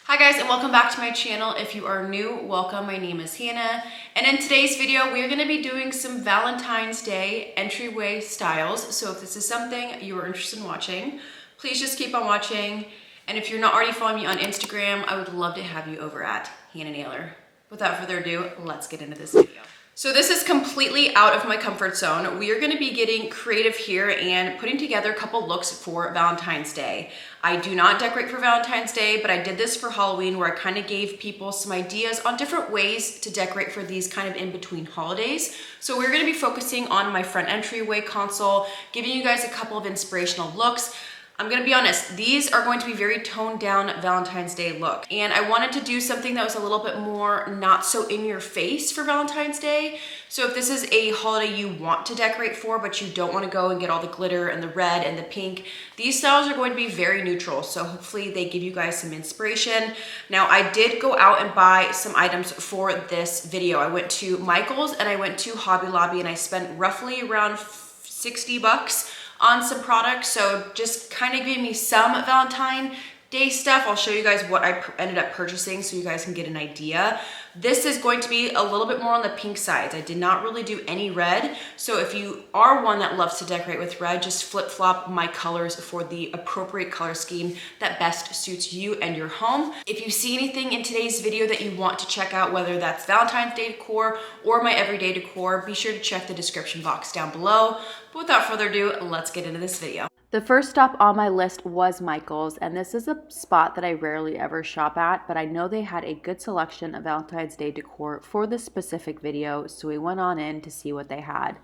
Hi guys, and welcome back to my channel. If you are new, welcome. My name is Hannah, and in today's video we're going to be doing some Valentine's Day entryway styles. So if this is something you are interested in watching, please just keep on watching. And if you're not already following me on Instagram, I would love to have you over at Hannah Naylor. Without further ado, let's get into this video. So this is completely out of my comfort zone. We are gonna be getting creative here and putting together a couple looks for Valentine's Day. I do not decorate for Valentine's Day, but I did this for Halloween where I kind of gave people some ideas on different ways to decorate for these kind of in-between holidays. So we're gonna be focusing on my front entryway console, giving you guys a couple of inspirational looks. I'm gonna be honest, these are going to be very toned down Valentine's Day look. And I wanted to do something that was a little bit more not so in your face for Valentine's Day. So if this is a holiday you want to decorate for, but you don't wanna go and get all the glitter and the red and the pink, these styles are going to be very neutral. So hopefully they give you guys some inspiration. Now I did go out and buy some items for this video. I went to Michael's and I went to Hobby Lobby and I spent roughly around 60 bucks on some products. So just kind of gave me some Valentine Day stuff. I'll show you guys what I ended up purchasing so you guys can get an idea. This is going to be a little bit more on the pink side. I did not really do any red. So if you are one that loves to decorate with red, just flip flop my colors for the appropriate color scheme that best suits you and your home. If you see anything in today's video that you want to check out, whether that's Valentine's Day decor or my everyday decor, be sure to check the description box down below. But without further ado, let's get into this video. The first stop on my list was Michael's, and this is a spot that I rarely ever shop at, but I know they had a good selection of Valentine's Day decor for this specific video, so we went on in to see what they had.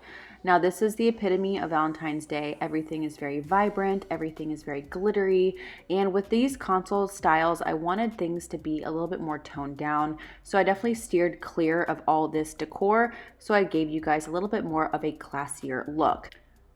Now this is the epitome of Valentine's Day. Everything is very vibrant, everything is very glittery, and with these console styles, I wanted things to be a little bit more toned down, so I definitely steered clear of all this decor, so I gave you guys a little bit more of a classier look.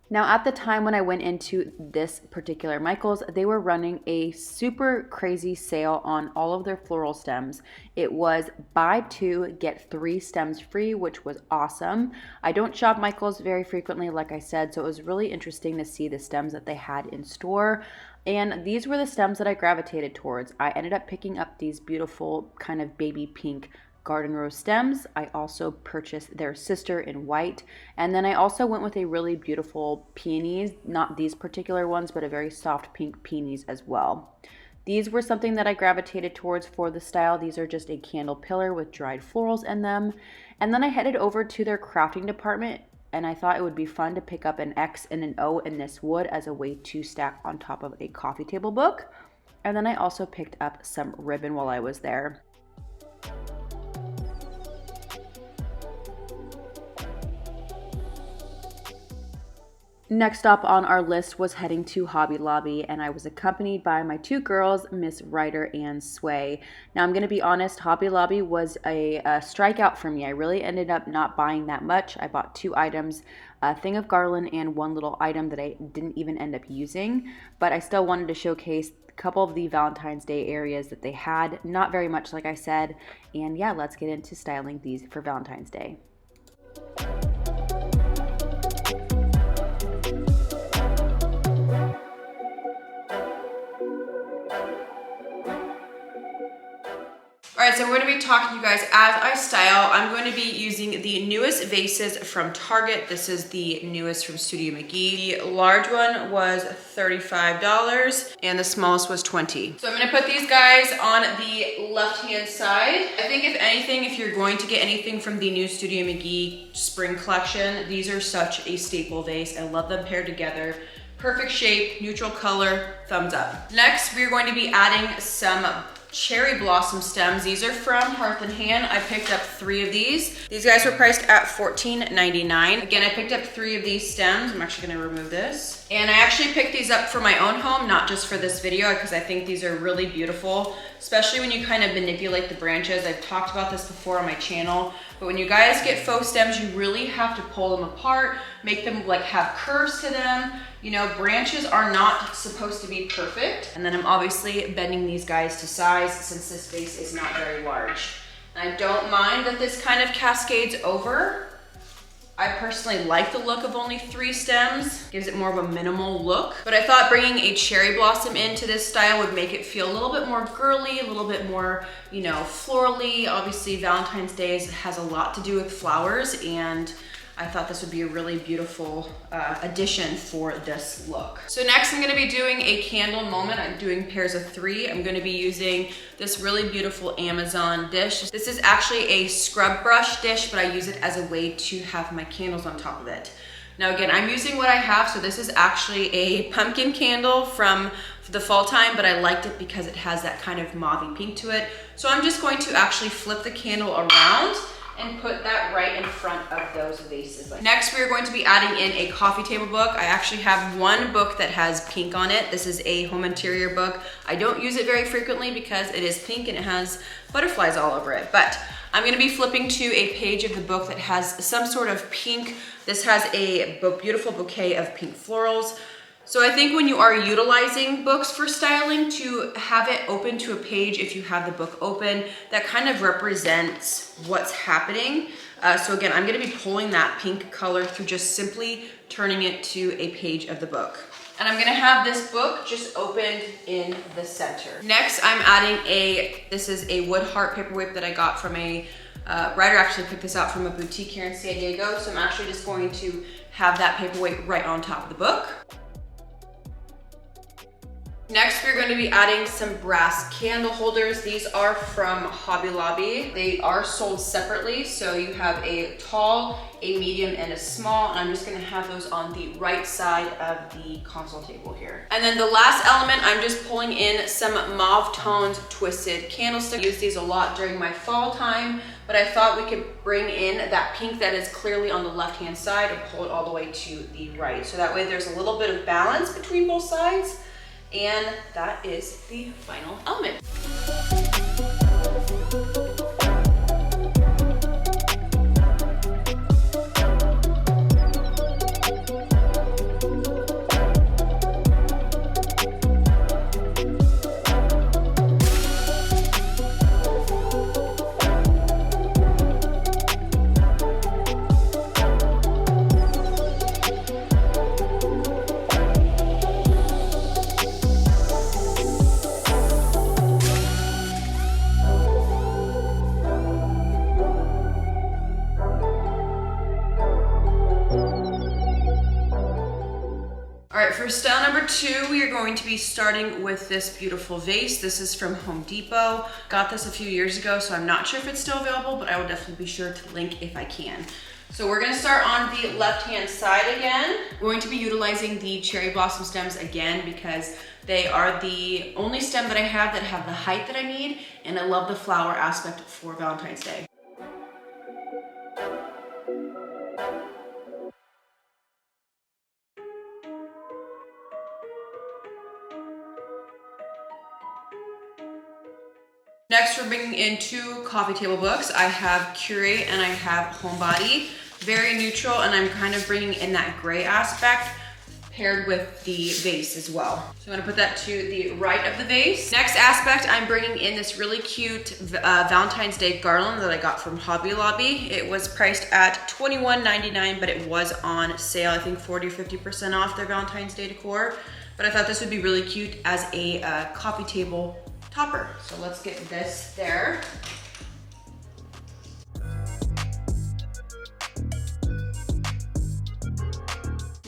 Now at the time when I went into this particular Michael's, they were running a super crazy sale on all of their floral stems. It was buy 2, get 3 stems free, which was awesome. I don't shop Michael's very frequently, like I said, so it was really interesting to see the stems that they had in store. And these were the stems that I gravitated towards. I ended up picking up these beautiful kind of baby pink garden rose stems. I also purchased their sister in white, and then I also went with a really beautiful peonies, not these particular ones, but a very soft pink peonies as well. These were something that I gravitated towards for the style. These are just a candle pillar with dried florals in them. And then I headed over to their crafting department, and I thought it would be fun to pick up an X and an O in this wood as a way to stack on top of a coffee table book. And then I also picked up some ribbon while I was there. Next up on our list was heading to Hobby Lobby, and I was accompanied by my 2 girls, Miss Ryder and Sway. Now I'm going to be honest, Hobby Lobby was a strikeout for me. I really ended up not buying that much. I bought 2 items, a thing of garland and one little item that I didn't even end up using, but I still wanted to showcase a couple of the Valentine's Day areas that they had. Not very much, like I said, and yeah, let's get into styling these for Valentine's Day. Alright, so we're going to be talking to you guys as I style. I'm going to be using the newest vases from Target. This is the newest from Studio McGee. The large one was $35 and the smallest was $20. So I'm going to put these guys on the left-hand side. I think if anything, if you're going to get anything from the new Studio McGee spring collection, these are such a staple vase. I love them paired together. Perfect shape, neutral color, thumbs up. Next, we're going to be adding some cherry blossom stems. These are from Hearth and Hand. I picked up 3 of these. These guys were priced at $14.99. Again, I picked up 3 of these stems. I'm actually gonna remove this. And I actually picked these up for my own home, not just for this video, because I think these are really beautiful, especially when you kind of manipulate the branches. I've talked about this before on my channel, but when you guys get faux stems, you really have to pull them apart, make them like have curves to them. You know, branches are not supposed to be perfect. And then I'm obviously bending these guys to size since this vase is not very large. And I don't mind that this kind of cascades over. I personally like the look of only 3 stems. Gives it more of a minimal look. But I thought bringing a cherry blossom into this style would make it feel a little bit more girly, a little bit more, you know, florally. Obviously, Valentine's Day has a lot to do with flowers, and I thought this would be a really beautiful addition for this look. So next I'm gonna be doing a candle moment. I'm doing pairs of 3. I'm gonna be using this really beautiful Amazon dish. This is actually a scrub brush dish, but I use it as a way to have my candles on top of it. Now again, I'm using what I have, so this is actually a pumpkin candle from the fall time, but I liked it because it has that kind of mauve pink to it. So I'm just going to actually flip the candle around and put that right in front of those vases. Next, we're going to be adding in a coffee table book. I actually have one book that has pink on it. This is a home interior book. I don't use it very frequently because it is pink and it has butterflies all over it, but I'm gonna be flipping to a page of the book that has some sort of pink. This has a beautiful bouquet of pink florals. So I think when you are utilizing books for styling, to have it open to a page, if you have the book open, that kind of represents what's happening. So again, I'm gonna be pulling that pink color through just simply turning it to a page of the book. And I'm gonna have this book just opened in the center. Next, I'm adding this is a wood heart paperweight that I got from a writer. Actually picked this out from a boutique here in San Diego. So I'm actually just going to have that paperweight right on top of the book. Next, we're going to be adding some brass candle holders. These are from Hobby Lobby. They are sold separately, so you have a tall, a medium, and a small, and I'm just gonna have those on the right side of the console table here. And then the last element, I'm just pulling in some mauve toned twisted candlesticks. I use these a lot during my fall time, but I thought we could bring in that pink that is clearly on the left-hand side and pull it all the way to the right. So that way there's a little bit of balance between both sides. And that is the final element. All right, for style number 2, we are going to be starting with this beautiful vase. This is from Home Depot. Got this a few years ago, so I'm not sure if it's still available, but I will definitely be sure to link if I can. So we're gonna start on the left-hand side again. We're going to be utilizing the cherry blossom stems again because they are the only stem that I have that have the height that I need, and I love the flower aspect for Valentine's Day. Next, we're bringing in 2 coffee table books. I have Curate and I have Homebody. Very neutral, and I'm kind of bringing in that gray aspect paired with the vase as well. So I'm gonna put that to the right of the vase. Next aspect, I'm bringing in this really cute Valentine's Day garland that I got from Hobby Lobby. It was priced at $21.99, but it was on sale, I think 40 or 50% off their Valentine's Day decor. But I thought this would be really cute as a coffee table topper. So let's get this there.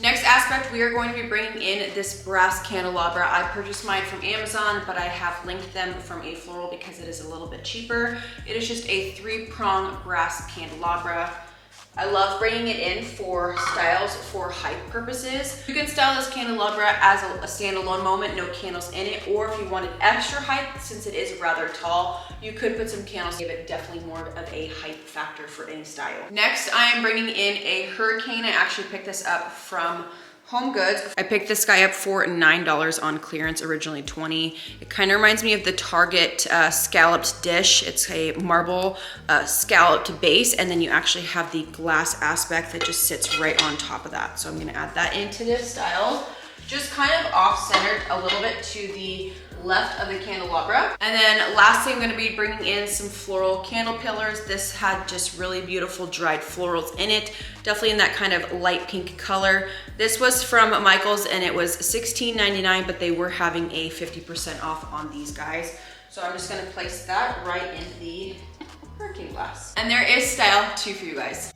Next aspect, we are going to be bringing in this brass candelabra. I purchased mine from Amazon, but I have linked them from a floral because it is a little bit cheaper. It is just a 3-prong brass candelabra. I love bringing it in for styles for height purposes. You can style this candelabra as a standalone moment, no candles in it, or if you wanted extra height, since it is rather tall, you could put some candles to give it definitely more of a height factor for any style. Next, I am bringing in a hurricane. I actually picked this up from Home Goods. I picked this guy up for $9 on clearance, originally $20. It kind of reminds me of the Target scalloped dish. It's a marble scalloped base, and then you actually have the glass aspect that just sits right on top of that. So I'm gonna add that into this style. Just kind of off-centered a little bit to the left of the candelabra. And then lastly, I'm gonna be bringing in some floral candle pillars. This had just really beautiful dried florals in it, definitely in that kind of light pink color. This was from Michael's and it was $16.99, but they were having a 50% off on these guys. So I'm just gonna place that right in the hurricane glass. And there is style too for you guys.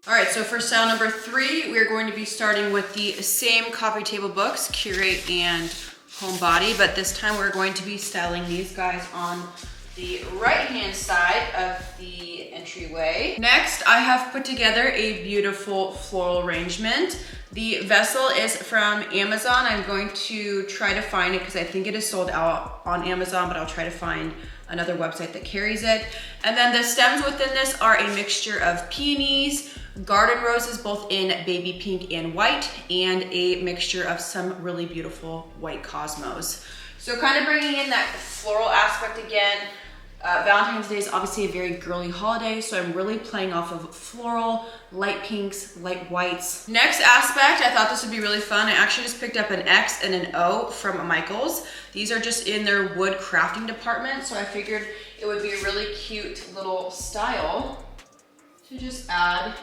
All right, so for style number 3, we're going to be starting with the same coffee table books, Curate and Homebody, but this time we're going to be styling these guys on the right-hand side of the entryway. Next, I have put together a beautiful floral arrangement. The vessel is from Amazon. I'm going to try to find it because I think it is sold out on Amazon, but I'll try to find another website that carries it. And then the stems within this are a mixture of peonies, garden roses, both in baby pink and white, and a mixture of some really beautiful white cosmos. So kind of bringing in that floral aspect again. Valentine's Day is obviously a very girly holiday, so I'm really playing off of floral, light pinks, light whites. Next aspect, I thought this would be really fun. I actually just picked up an X and an O from Michael's. These are just in their wood crafting department, so I figured it would be a really cute little style to just add.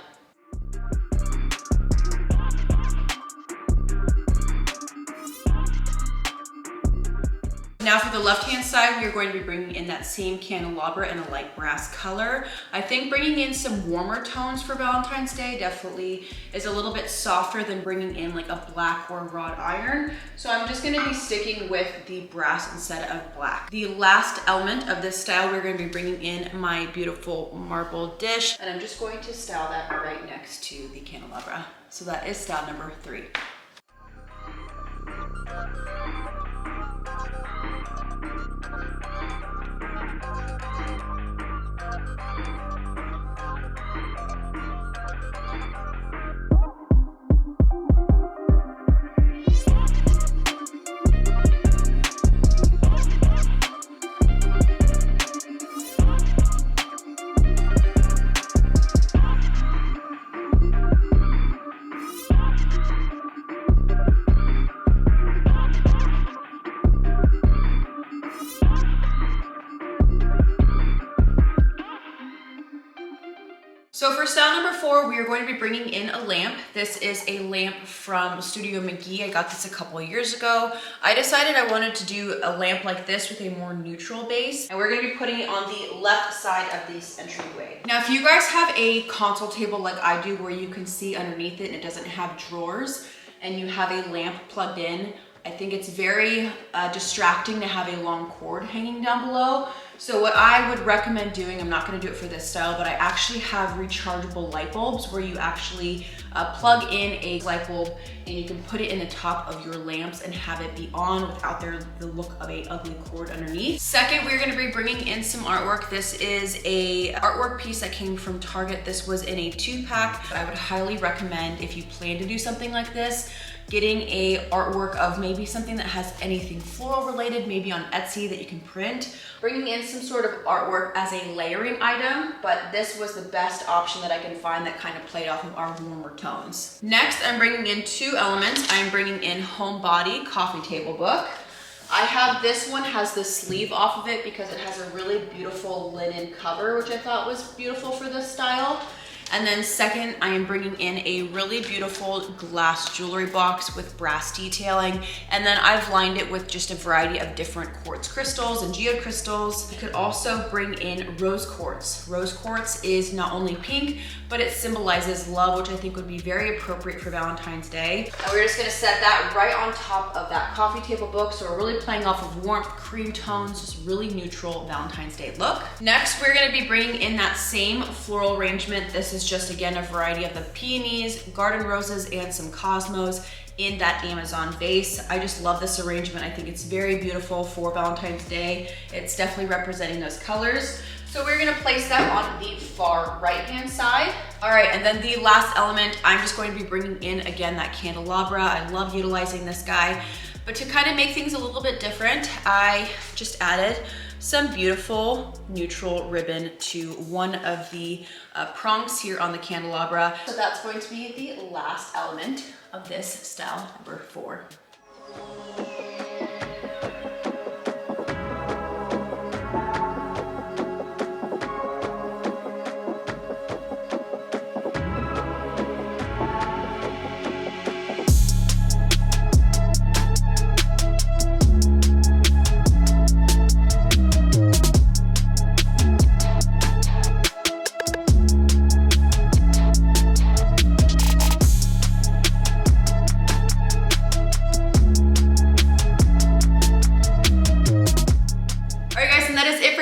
Now for the left-hand side, we are going to be bringing in that same candelabra in a light brass color. I think bringing in some warmer tones for Valentine's Day definitely is a little bit softer than bringing in like a black or wrought iron. So I'm just gonna be sticking with the brass instead of black. The last element of this style, we're gonna be bringing in my beautiful marble dish, and I'm just going to style that right next to the candelabra. So that is style number 3. So for style number 4, we are going to be bringing in a lamp. This is a lamp from Studio McGee. I got this a couple of years ago. I decided I wanted to do a lamp like this with a more neutral base, and we're going to be putting it on the left side of this entryway. Now, if you guys have a console table like I do where you can see underneath it and it doesn't have drawers, and you have a lamp plugged in, I think it's very distracting to have a long cord hanging down below. So what I would recommend doing, I'm not gonna do it for this style, but I actually have rechargeable light bulbs where you actually plug in a light bulb and you can put it in the top of your lamps and have it be on without the look of a ugly cord underneath. Second, we're gonna be bringing in some artwork. This is a artwork piece that came from Target. This was in a 2-pack. I would highly recommend, if you plan to do something like this, getting a artwork of maybe something that has anything floral related, maybe on Etsy that you can print. Bringing in some sort of artwork as a layering item, but this was the best option that I can find that kind of played off of our warmer tones. Next, I'm bringing in 2 elements. I'm bringing in Homebody coffee table book. I have this one has the sleeve off of it because it has a really beautiful linen cover, which I thought was beautiful for this style. And then second, I am bringing in a really beautiful glass jewelry box with brass detailing. And then I've lined it with just a variety of different quartz crystals and geode crystals. You could also bring in rose quartz. Rose quartz is not only pink, but it symbolizes love, which I think would be very appropriate for Valentine's Day. And we're just gonna set that right on top of that coffee table book. So we're really playing off of warmth, cream tones, just really neutral Valentine's Day look. Next, we're gonna be bringing in that same floral arrangement. This is just, again, a variety of the peonies, garden roses, and some cosmos in that Amazon vase. I just love this arrangement. I think it's very beautiful for Valentine's Day. It's definitely representing those colors. So we're gonna place that on the far right-hand side. All right, and then the last element, I'm just going to be bringing in, again, that candelabra. I love utilizing this guy. But to kind of make things a little bit different, I just added some beautiful neutral ribbon to one of the prongs here on the candelabra. So that's going to be the last element of this style number 4.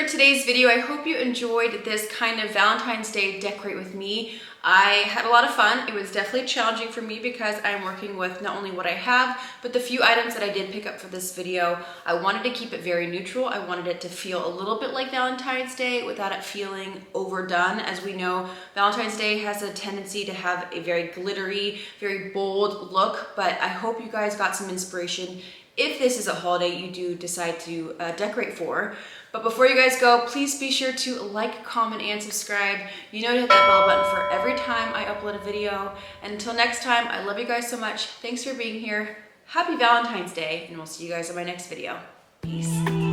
Today's video. I hope you enjoyed this kind of Valentine's Day decorate with me. I had a lot of fun. It was definitely challenging for me because I'm working with not only what I have, but the few items that I did pick up for this video. I wanted to keep it very neutral. I wanted it to feel a little bit like Valentine's Day without it feeling overdone. As we know, Valentine's Day has a tendency to have a very glittery, very bold look, but I hope you guys got some inspiration if this is a holiday you do decide to decorate for. But before you guys go, please be sure to like, comment, and subscribe. You know to hit that bell button for every time I upload a video. And until next time, I love you guys so much. Thanks for being here. Happy Valentine's Day, and we'll see you guys in my next video. Peace.